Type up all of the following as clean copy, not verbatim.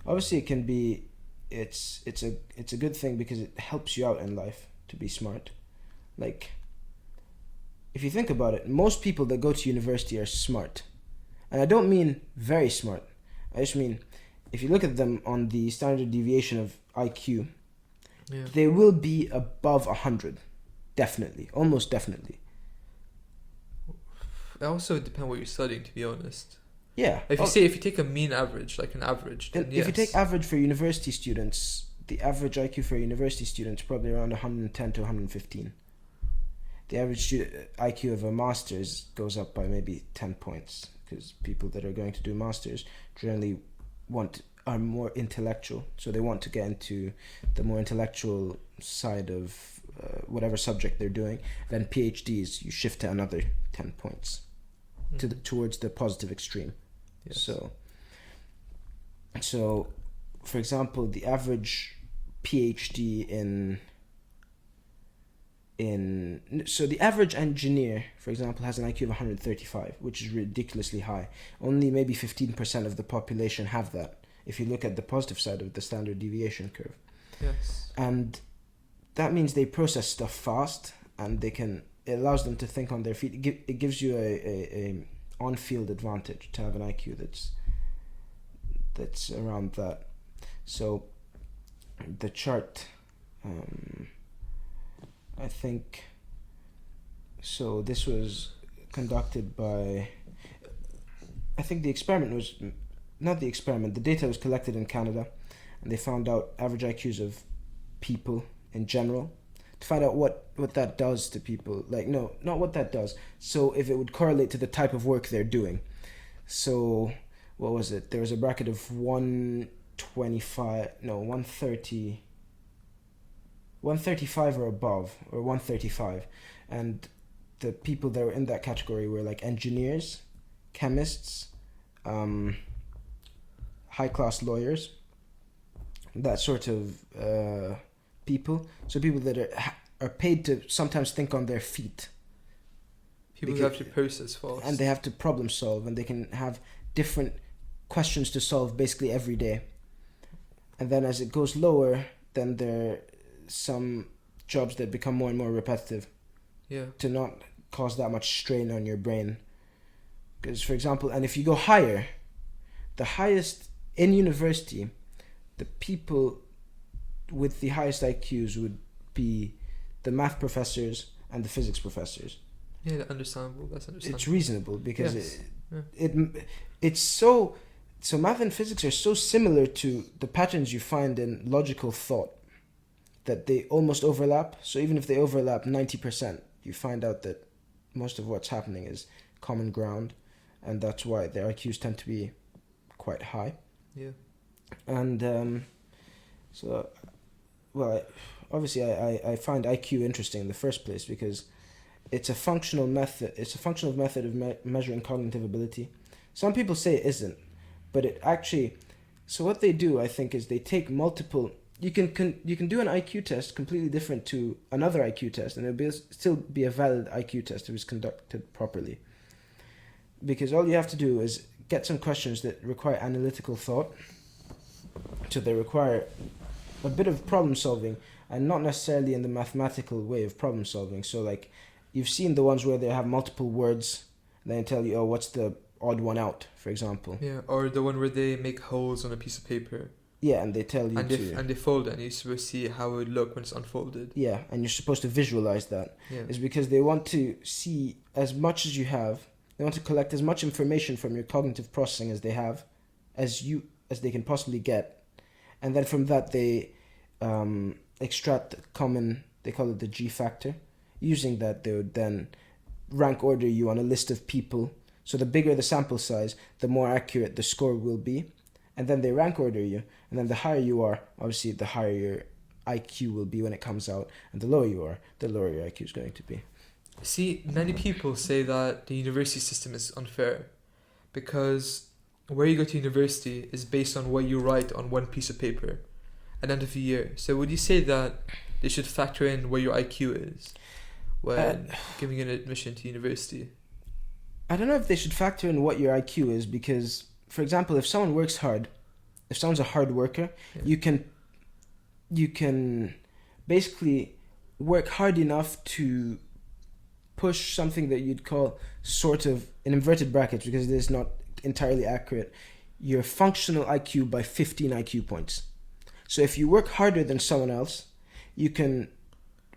obviously it can be, it's a good thing because it helps you out in life to be smart. Like, if you think about it, most people that go to university are smart. And I don't mean very smart. I just mean, if you look at them on the standard deviation of IQ, they will be above 100. Definitely. Almost definitely. It also depends what you're studying, to be honest. Yeah. If you take a mean average, like an average, then yes. If you take average for university students, the average IQ for a university student is probably around 110 to 115. The average IQ of a master's goes up by maybe 10 points, because people that are going to do masters generally are more intellectual, so they want to get into the more intellectual side of whatever subject they're doing. Then PhDs, you shift to another 10 points towards the positive extreme. Yes. So, for example, the average PhD so the average engineer, for example, has an IQ of 135, which is ridiculously high. Only maybe 15% of the population have that, if you look at the positive side of the standard deviation curve. Yes. And that means they process stuff fast, and it allows them to think on their feet. It gives you a on-field advantage to have an IQ that's around that. So the chart, I think, so this was conducted by, I think the data was collected in Canada, and they found out average IQs of people in general, to find out what that does to people. Like, no, not what that does. So if it would correlate to the type of work they're doing. So, what was it? There was a bracket of 135 or above, or 135. And the people that were in that category were like engineers, chemists, high-class lawyers, that sort of people. So people that are paid to sometimes think on their feet. People who have to process fast. And they have to problem solve, and they can have different questions to solve basically every day. And then as it goes lower, then there are some jobs that become more and more repetitive. Yeah. To not cause that much strain on your brain. Because, for example, and if you go higher, the highest in university, the people with the highest IQs would be the math professors and the physics professors. Yeah, understandable. That's understandable. It's reasonable because it's so math and physics are so similar to the patterns you find in logical thought that they almost overlap. So even if they overlap 90%, you find out that most of what's happening is common ground, and that's why their IQs tend to be quite high. Yeah. And obviously I find IQ interesting in the first place because it's a functional method. It's a functional method of measuring cognitive ability. Some people say it isn't, but it actually. So what they do, I think, is they take multiple. You can do an IQ test completely different to another IQ test, and it'll still be a valid IQ test if it's conducted properly. Because all you have to do is get some questions that require analytical thought. So they require a bit of problem solving, and not necessarily in the mathematical way of problem solving. So like, you've seen the ones where they have multiple words, and then tell you, oh, what's the odd one out, for example. Yeah, or the one where they make holes on a piece of paper. Yeah, and they tell you and they fold it, and you're supposed to see how it would look when it's unfolded. Yeah, and you're supposed to visualize that. Yeah. It's because they want to see as much as you have. They want to collect as much information from your cognitive processing as they have, as they can possibly get. And then from that they extract the common, they call it the G factor. Using that, they would then rank order you on a list of people. So the bigger the sample size, the more accurate the score will be. And then they rank order you. And then the higher you are, obviously the higher your IQ will be when it comes out. And the lower you are, the lower your IQ is going to be. See, many people say that the university system is unfair because where you go to university is based on what you write on one piece of paper at the end of the year. So would you say that they should factor in where your IQ is when giving an admission to university? I don't know if they should factor in what your IQ is because, for example, if someone works hard, if someone's a hard worker, Yeah. you can basically work hard enough to push something that you'd call sort of in inverted brackets, because it is not entirely accurate, your functional IQ by 15 IQ points. So if you work harder than someone else, you can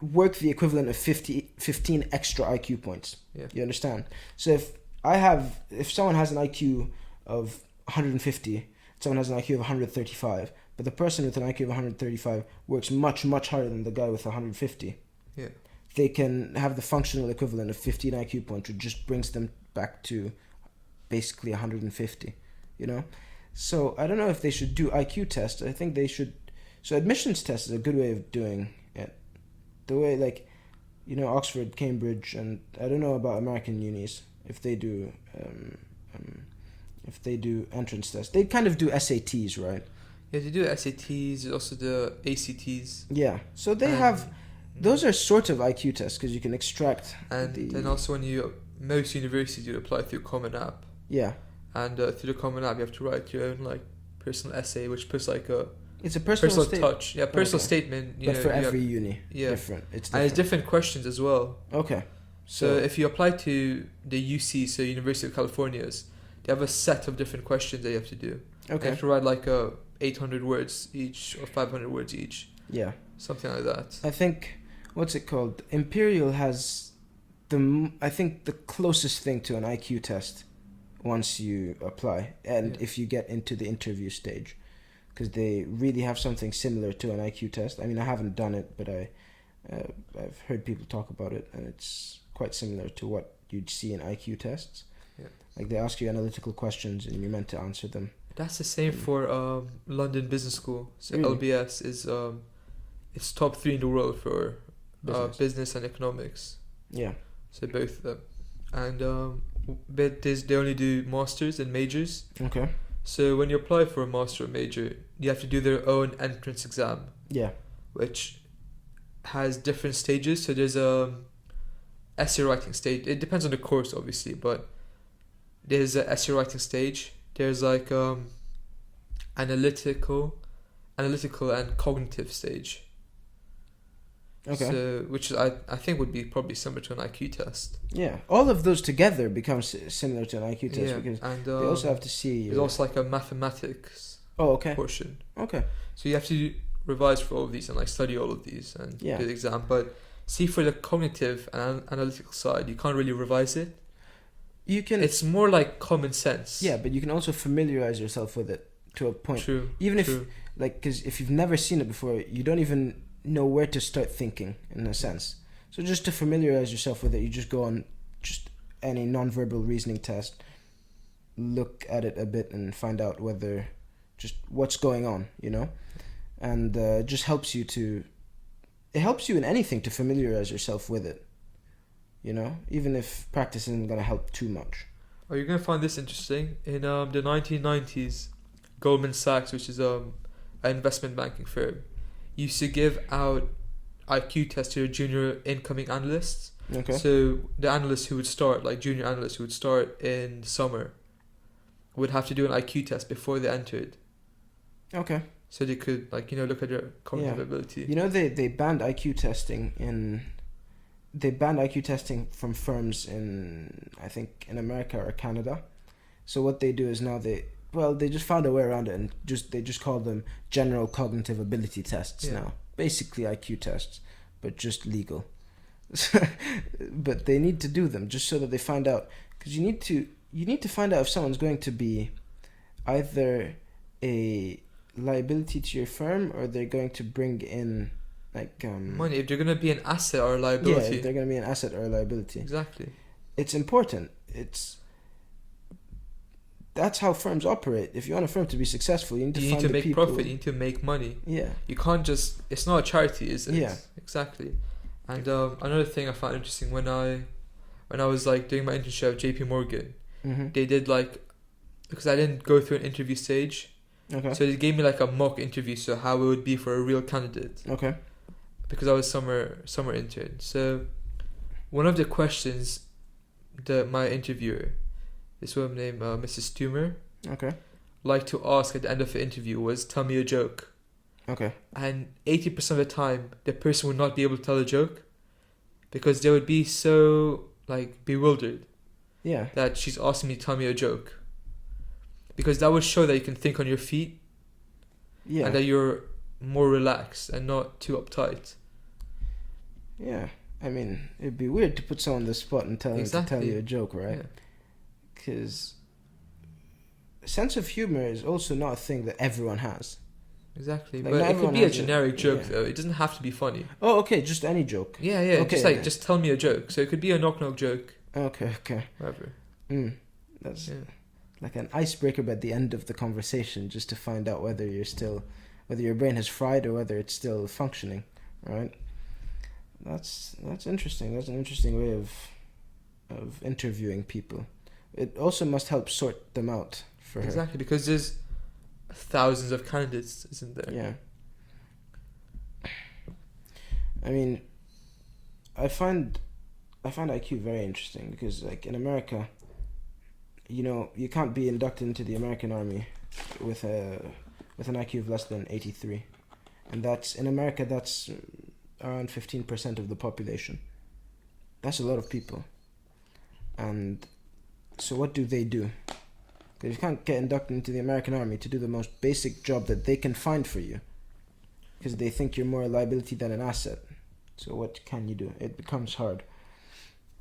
work the equivalent of 15 extra IQ points. Yeah. You understand? So if someone has an IQ of 150, someone has an IQ of 135, but the person with an IQ of 135 works much, much harder than the guy with 150. Yeah. They can have the functional equivalent of 15 IQ points, which just brings them back to basically 150, you know? So I don't know if they should do IQ tests. I think they should. So admissions test is a good way of doing it. The way, like, you know, Oxford, Cambridge, and I don't know about American unis, if they do entrance tests. They kind of do SATs, right? Yeah, they do SATs, there's also the ACTs. Yeah. So they have, those are sort of IQ tests because you can extract. And then also most universities you apply through Common App. Yeah. And through the Common App you have to write your own like personal essay, which puts like a It's a personal touch. Yeah, personal Okay. statement. But for every uni, yeah. different. It's And different. it's different questions as well. Okay. So if you apply to the UC, so University of California's, they have a set of different questions that you have to do. You Okay. have to write like 800 words each or 500 words each. Yeah. Something like that. I think, what's it called? Imperial has I think the closest thing to an IQ test once you apply, and Yeah. if you get into the interview stage, because they really have something similar to an IQ test. I mean, I haven't done it, but I've heard people talk about it, and it's quite similar to what you'd see in IQ tests. Yeah. Like, they ask you analytical questions and you're meant to answer them. That's the same for London Business School. So Really? LBS is it's top 3 in the world for Business. and economics. Yeah. So both of them, and but they only do masters and majors. Okay. So when you apply for a master or major, you have to do their own entrance exam, Yeah. which has different stages. So there's essay writing stage. It depends on the course, obviously, but there's a essay writing stage. There's like analytical and cognitive stage. Okay. So, which I think would be probably similar to an IQ test. Yeah. All of those together become similar to an IQ test, because and they also have to see. there's also like a mathematics Oh, okay. portion. Okay. So you have to revise for all of these and like study all of these and Yeah. do the exam. But see, for the cognitive and analytical side, you can't really revise it. You can. It's more like common sense. Yeah, but you can also familiarize yourself with it to a point. True. Even true. because if you've never seen it before, you don't even know where to start thinking, in a sense. So just to familiarize yourself with it, you just go on just any non-verbal reasoning test, look at it a bit and find out just what's going on, you know? And it just helps you it helps you in anything to familiarize yourself with it, you know? Even if practice isn't going to help too much. Are you gonna find this interesting? In the 1990s, Goldman Sachs, which is an investment banking firm, used to give out IQ tests to junior incoming analysts. Okay. So the analysts who would start, like junior analysts who would start in the summer, would have to do an IQ test before they entered. Okay. So they could, like, look at their cognitive ability. You know, they banned IQ testing from firms in, I think, in America or Canada. So what they do is now they just found a way around it, and they just call them general cognitive ability tests now. Basically IQ tests, but just legal. But they need to do them just so that they find out, because you need to find out if someone's going to be either a liability to your firm, or they're going to bring in money. If they're going to be an asset or a liability. Yeah, if they're going to be an asset or a liability. Exactly. It's important. That's how firms operate. If you want a firm to be successful, you need to make profit. You need to make money. Yeah. You can't just. It's not a charity, is it? Yeah. Exactly. And another thing I found interesting when I was like doing my internship at JP Morgan, they did because I didn't go through an interview stage. Okay. So they gave me like a mock interview, so how it would be for a real candidate. Okay. Because I was summer intern. So one of the questions that my interviewer, this woman named Mrs. Stumer, like to ask at the end of the interview was, "Tell me a joke." Okay. And 80% of the time, the person would not be able to tell a joke because they would be so like bewildered Yeah. that she's asking me to tell me a joke. Because that would show that you can think on your feet Yeah. and that you're more relaxed and not too uptight. Yeah. I mean, it'd be weird to put someone on the spot and tell them to tell Exactly. you a joke, right? Yeah. Because sense of humor is also not a thing that everyone has. Exactly. Like, But not it could everyone be a has generic joke yeah. though. It doesn't have to be funny. Oh, okay, just any joke. Yeah, yeah. Okay, Just yeah. just tell me a joke. So it could be a knock knock joke. Okay. Whatever. That's Yeah. like an icebreaker at the end of the conversation, just to find out whether your brain has fried or whether it's still functioning, right? That's interesting. That's an interesting way of interviewing people. It also must help sort them out for her. Exactly, because there's thousands of candidates, isn't there? Yeah. I mean, I find IQ very interesting because, like, in America, you can't be inducted into the American Army with an IQ of less than 83, and that's in America. That's around 15% of the population. That's a lot of people. And so, what do they do? Because you can't get inducted into the American Army to do the most basic job that they can find for you, because they think you're more a liability than an asset. So what can you do? It becomes hard.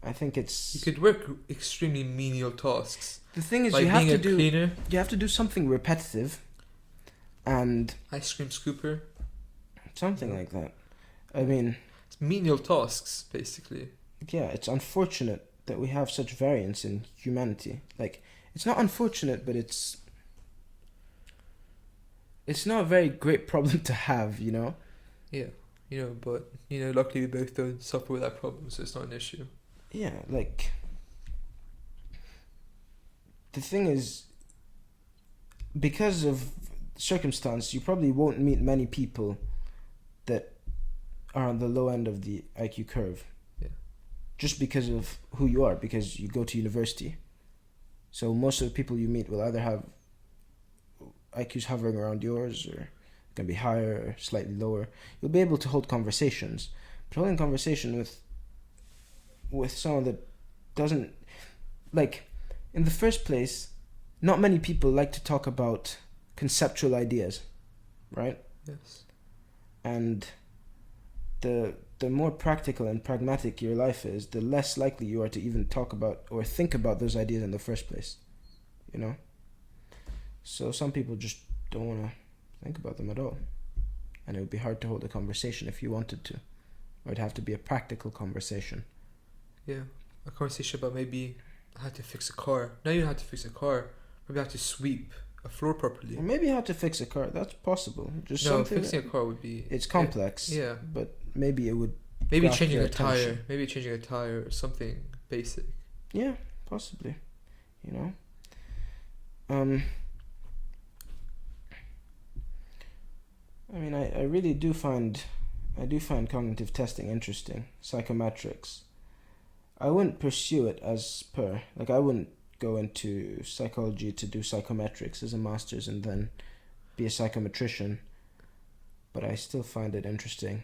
I think it's... You could work extremely menial tasks. The thing is, like you have being to a do... cleaner, You have to do something repetitive, and ice cream scooper. something like that. I mean, It's menial tasks, basically. yeah, it's unfortunate that we have such variance in humanity. Like, it's not unfortunate, but it's not a very great problem to have, you know? Yeah. But luckily we both don't suffer with that problem, so it's not an issue. Yeah, like... The thing is, because of circumstance, you probably won't meet many people that are on the low end of the IQ curve. Yeah. Just because of who you are, because you go to university. So most of the people you meet will either have IQs hovering around yours, or can be higher or slightly lower. You'll be able to hold conversations. But holding conversation with someone that doesn't... Like, in the first place, not many people like to talk about conceptual ideas, right? Yes. And the more practical and pragmatic your life is, the less likely you are to even talk about or think about those ideas in the first place, you know? So some people just don't want to think about them at all. And it would be hard to hold a conversation if you wanted to. Or it'd have to be a practical conversation. Yeah. A conversation about maybe how to fix a car. Not even how to fix a car. Maybe how to sweep a floor properly. Or maybe how to fix a car. That's possible. Just No, something fixing a car would be... it's complex. Yeah. But maybe it would... Maybe grasp changing your a tire. attention. Maybe changing a tire or something basic. Yeah, possibly. You know? I mean, I really do find cognitive testing interesting. Psychometrics. I wouldn't pursue it as per. Like, I wouldn't go into psychology to do psychometrics as a master's and then be a psychometrician. But I still find it interesting.